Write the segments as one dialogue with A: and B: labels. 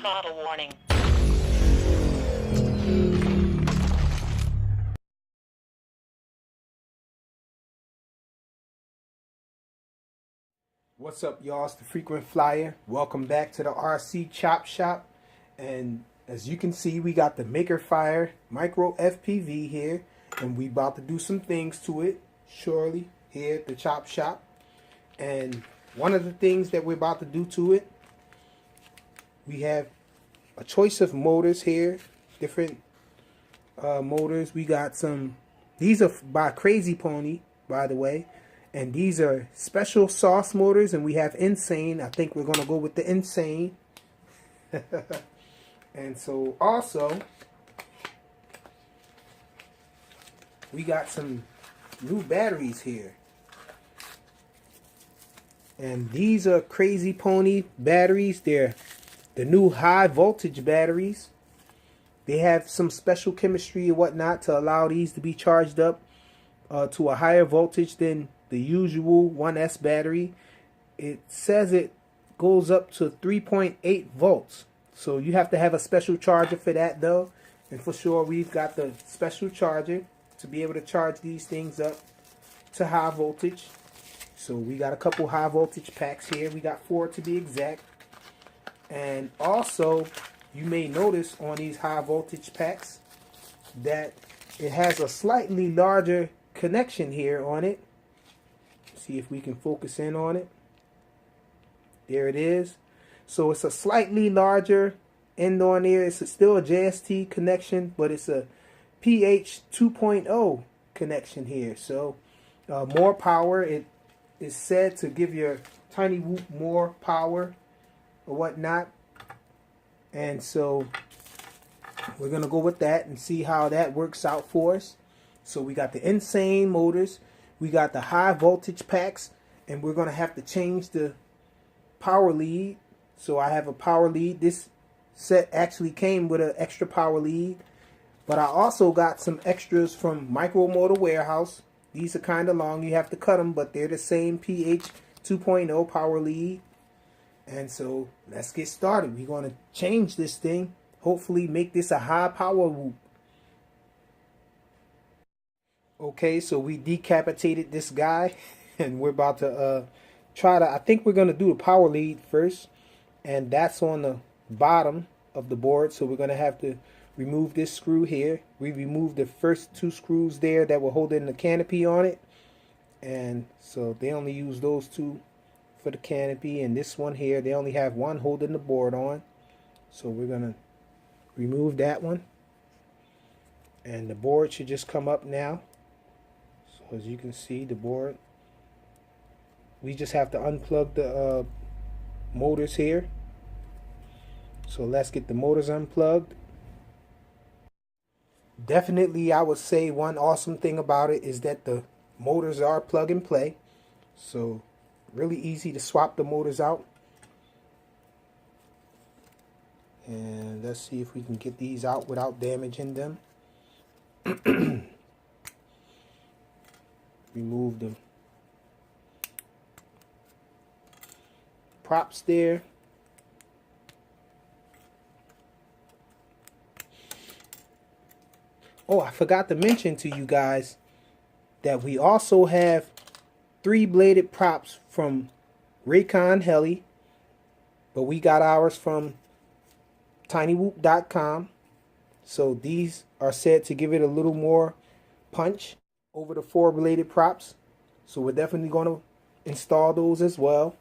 A: throttle warning.
B: What's up, y'all? It's the Frequent Flyer. Welcome back to the RC Chop Shop. And as you can see, we got the Makerfire Micro FPV here, and we about to do some things to it shortly here at the Chop Shop. And one of the things that we're about to do to it, we have a choice of motors here, different motors. We got some, these are by Crazy Pony, by the way. And these are special sauce motors, and we have Insane. I think we're going to go with the Insane. And so also, we got some new batteries here. And these are Crazy Pony batteries. They're the new high voltage batteries. They have some special chemistry and whatnot to allow these to be charged up to a higher voltage than the usual 1S battery. It says it goes up to 3.8 volts. So you have to have a special charger for that though. And for sure we've got the special charger to be able to charge these things up to high voltage. So we got a couple high voltage packs here. We got 4 to be exact. And also you may notice on these high voltage packs that it has a slightly larger connection here on it. See if we can focus in on it. There it is. So it's a slightly larger end on there. It's still a JST connection, but it's a pH 2.0 connection here. So more power. It is said to give your tiny whoop more power or whatnot. And so we're going to go with that and see how that works out for us. So we got the Insane motors. We got the high voltage packs, and we're going to have to change the power lead. So I have a power lead. This set actually came with an extra power lead, but I also got some extras from Micro Motor Warehouse. These are kind of long. You have to cut them, but they're the same pH 2.0 power lead. And so let's get started. We're going to change this thing. Hopefully make this a high power whoop. Okay, so we decapitated this guy, and we're about to try to, I think we're going to do the power lead first, and that's on the bottom of the board, so we're going to have to remove this screw here. We removed the first 2 screws there that were holding the canopy on it, and so they only use those 2 for the canopy, and this one here, they only have 1 holding the board on, so we're going to remove that one, and the board should just come up now. So as you can see, the board, we just have to unplug the motors here. So let's get the motors unplugged. Definitely, I would say one awesome thing about it is that the motors are plug and play. So really easy to swap the motors out. And let's see if we can get these out without damaging them. Remove the props there. Oh, I forgot to mention to you guys that we also have 3-bladed props from Raycon Heli, but we got ours from tinywhoop.com. So these are said to give it a little more punch over the 4-bladed props. So we're definitely going to install those as well.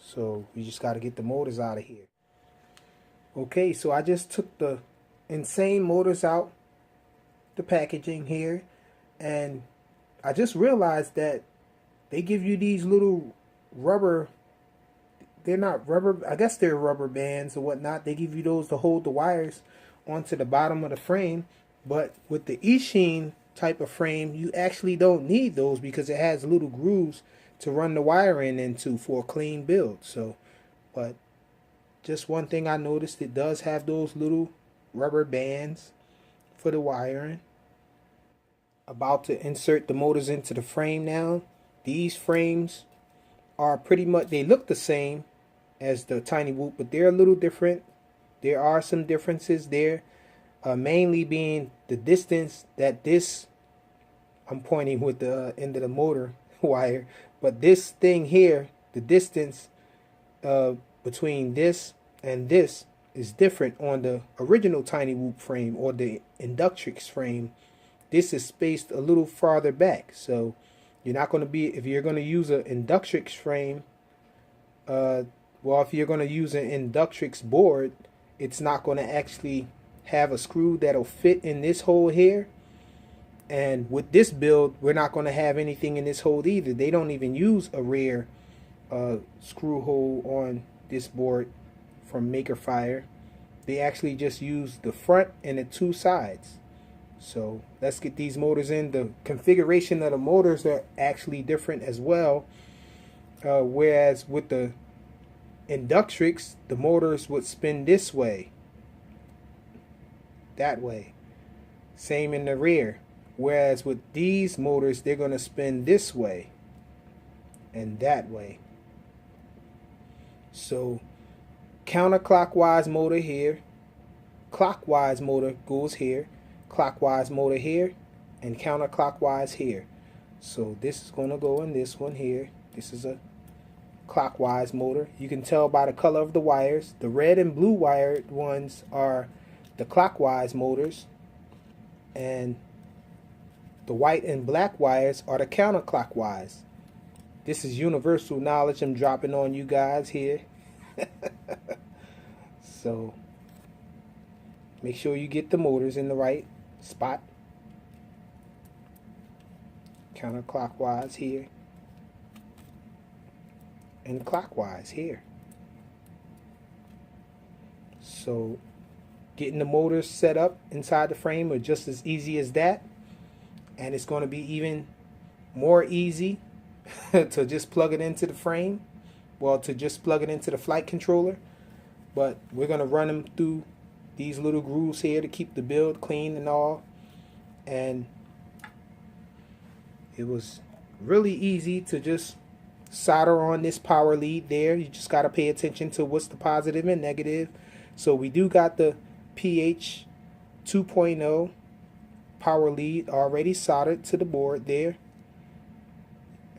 B: So we just got to get the motors out of here. Okay, so I just took the Insane motors out the packaging here, and I just realized that they give you these little rubber, they're not rubber, I guess they're rubber bands or whatnot. They give you those to hold the wires onto the bottom of the frame. But with the Eachine type of frame, you actually don't need those because it has little grooves to run the wiring into for a clean build. So, but just one thing I noticed, it does have those little rubber bands for the wiring. About to insert the motors into the frame now. These frames are pretty much, they look the same, as the Tiny Whoop, but they're a little different. There are some differences there, mainly being the distance that this, I'm pointing with the end of the motor wire, but this thing here, the distance between this and this is different on the original Tiny Whoop frame or the Inductrix frame. This is spaced a little farther back, so you're not going to be, if you're going to use an Inductrix frame, well, if you're going to use an Inductrix board, it's not going to actually have a screw that'll fit in this hole here. And with this build, we're not going to have anything in this hole either. They don't even use a rear screw hole on this board from Makerfire. They actually just use the front and the two sides. So let's get these motors in. The configuration of the motors are actually different as well. Whereas with the Inductrix, the motors would spin this way, that way. Same in the rear. Whereas with these motors, they're going to spin this way and that way. So counterclockwise motor here, clockwise motor goes here, clockwise motor here, and counterclockwise here. So this is going to go in this one here. This is a clockwise motor. You can tell by the color of the wires. The red and blue wired ones are the clockwise motors, and the white and black wires are the counterclockwise. This is universal knowledge I'm dropping on you guys here. So make sure you get the motors in the right spot. Counterclockwise here and clockwise here. So getting the motors set up inside the frame are just as easy as that. And it's going to be even more easy to just plug it into the frame. Well, to just plug it into the flight controller. But we're going to run them through these little grooves here to keep the build clean and all. And it was really easy to just solder on this power lead there. You just got to pay attention to what's the positive and negative. So we do got the pH 2.0 power lead already soldered to the board there.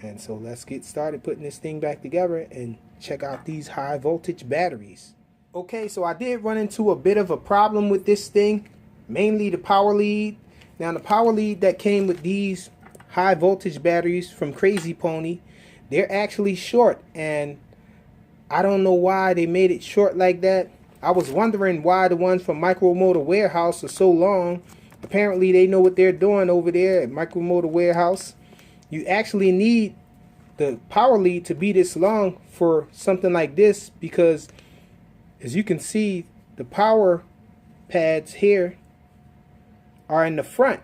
B: And so let's get started putting this thing back together and check out these high voltage batteries. Okay, so I did run into a bit of a problem with this thing, mainly the power lead. Now the power lead that came with these high voltage batteries from Crazy Pony, they're actually short, and I don't know why they made it short like that. I was wondering why the ones from Micromotor Warehouse are so long. Apparently they know what they're doing over there at Micromotor Warehouse. You actually need the power lead to be this long for something like this, because as you can see, the power pads here are in the front.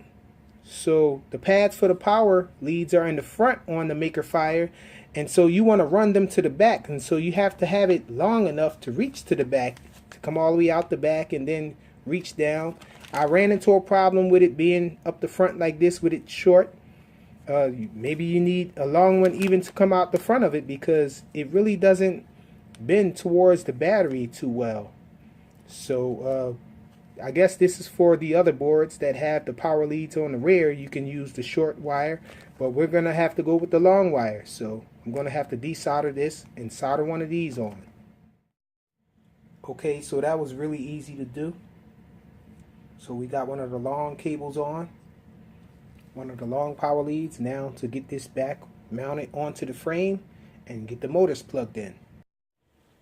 B: So the pads for the power leads are in the front on the Makerfire, and so you want to run them to the back, and so you have to have it long enough to reach to the back, to come all the way out the back and then reach down. I ran into a problem with it being up the front like this with it short. Maybe you need a long one even to come out the front of it, because it really doesn't bend towards the battery too well. So I guess this is for the other boards that have the power leads on the rear. You can use the short wire, but we're going to have to go with the long wire. So I'm going to have to desolder this and solder one of these on. Okay, so that was really easy to do. So we got one of the long cables on, one of the long power leads. Now to get this back mounted onto the frame and get the motors plugged in.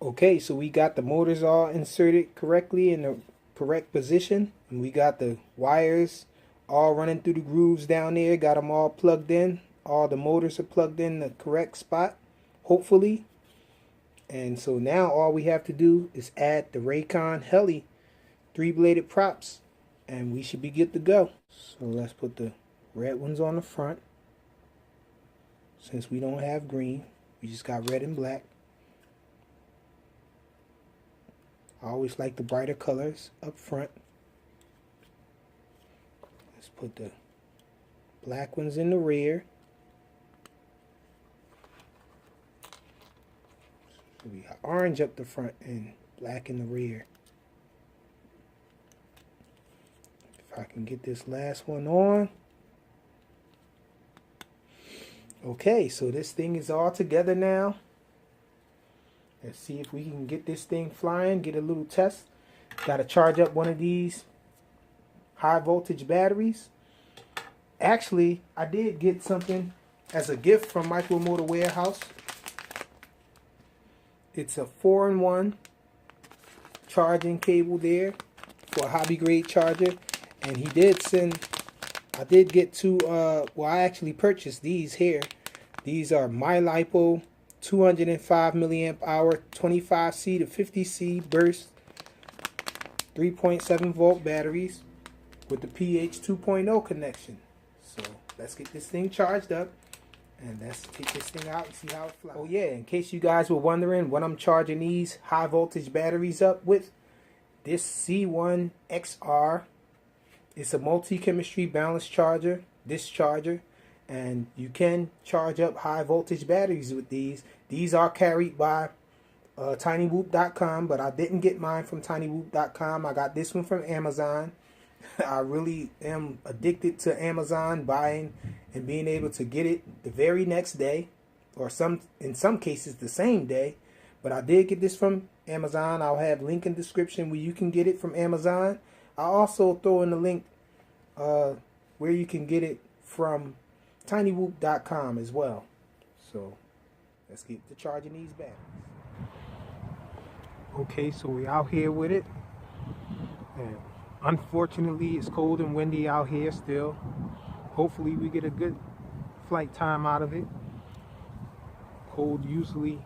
B: Okay, so we got the motors all inserted correctly in the correct position, and we got the wires all running through the grooves down there. Got them all plugged in. All the motors are plugged in the correct spot, hopefully. And so now all we have to do is add the Raycon Heli 3-bladed props, and we should be good to go. So let's put the red ones on the front. Since we don't have green, we just got red and black. I always like the brighter colors up front. Let's put the black ones in the rear. We got orange up the front and black in the rear. If I can get this last one on. Okay, so this thing is all together now. Let's see if we can get this thing flying, get a little test. Got to charge up one of these high voltage batteries. Actually, I did get something as a gift from Micro Motor Warehouse. It's a 4-in-1 charging cable there for a hobby grade charger. And he did send, I did get two, well, I actually purchased these here. These are MyLipo 205 milliamp hour 25C to 50C burst 3.7 volt batteries with the pH 2.0 connection. So let's get this thing charged up and let's take this thing out and see how it flies. Oh yeah, in case you guys were wondering what I'm charging these high voltage batteries up with, this C1XR, it's a multi-chemistry balanced charger, this charger, and you can charge up high voltage batteries with these. These are carried by tinywhoop.com, but I didn't get mine from tinywhoop.com. I got this one from Amazon. I really am addicted to Amazon, buying and being able to get it the very next day, or in some cases the same day. But I did get this from Amazon. I'll have link in the description where you can get it from Amazon. I'll also throw in the link where you can get it from tinywhoop.com as well. So let's get to charging these batteries. Okay, so we're out here with it, and unfortunately it's cold and windy out here still. Hopefully we get a good flight time out of it. Cold usually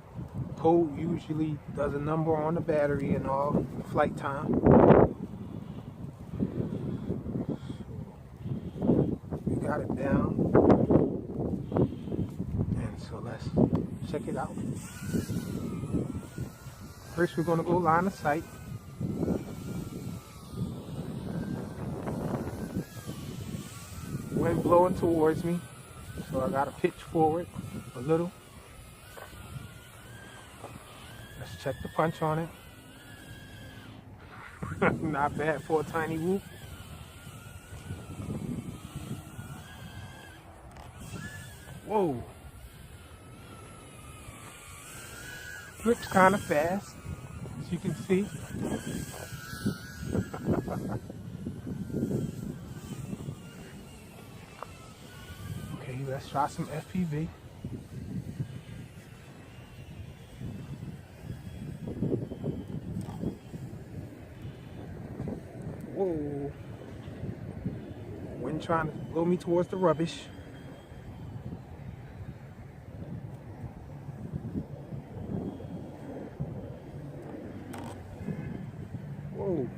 B: does a number on the battery and all flight time. We got it down, and so let's check it out. First we're going to go line of sight. Wind blowing towards me, so I got to pitch forward a little. Let's check the punch on it. Not bad for a tiny whoop. Whoa. Flips kind of fast, as you can see. Okay, let's try some FPV. Whoa. Wind trying to blow me towards the rubbish. Whoa.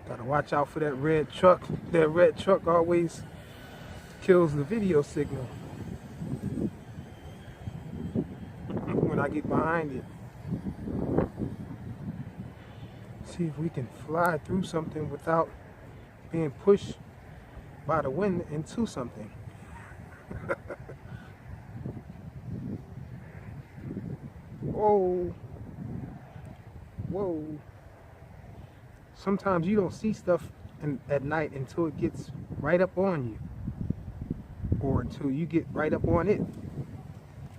B: Gotta watch out for that red truck. That red truck always kills the video signal when I get behind it. See if we can fly through something without being pushed by the wind into something. Whoa. Whoa. Sometimes you don't see stuff at night until it gets right up on you, or until you get right up on it.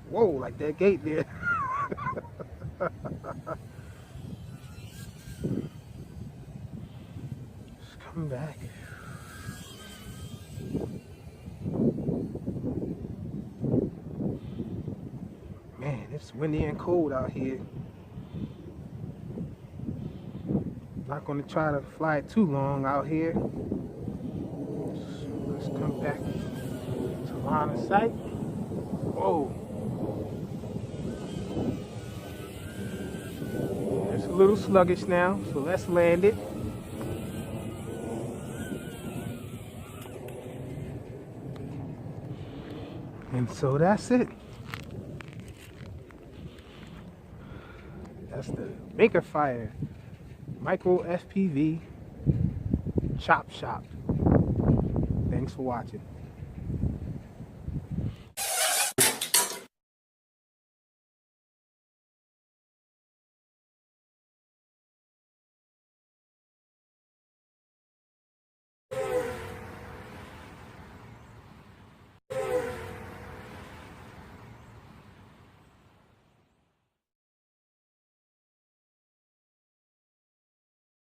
B: Whoa, like that gate there. Just come back. Man, it's windy and cold out here. Not going to try to fly too long out here. So let's come back to line of sight. Whoa. It's a little sluggish now, so let's land it. And so that's it. That's the Makerfire Micro FPV ChopShop. Thanks for watching.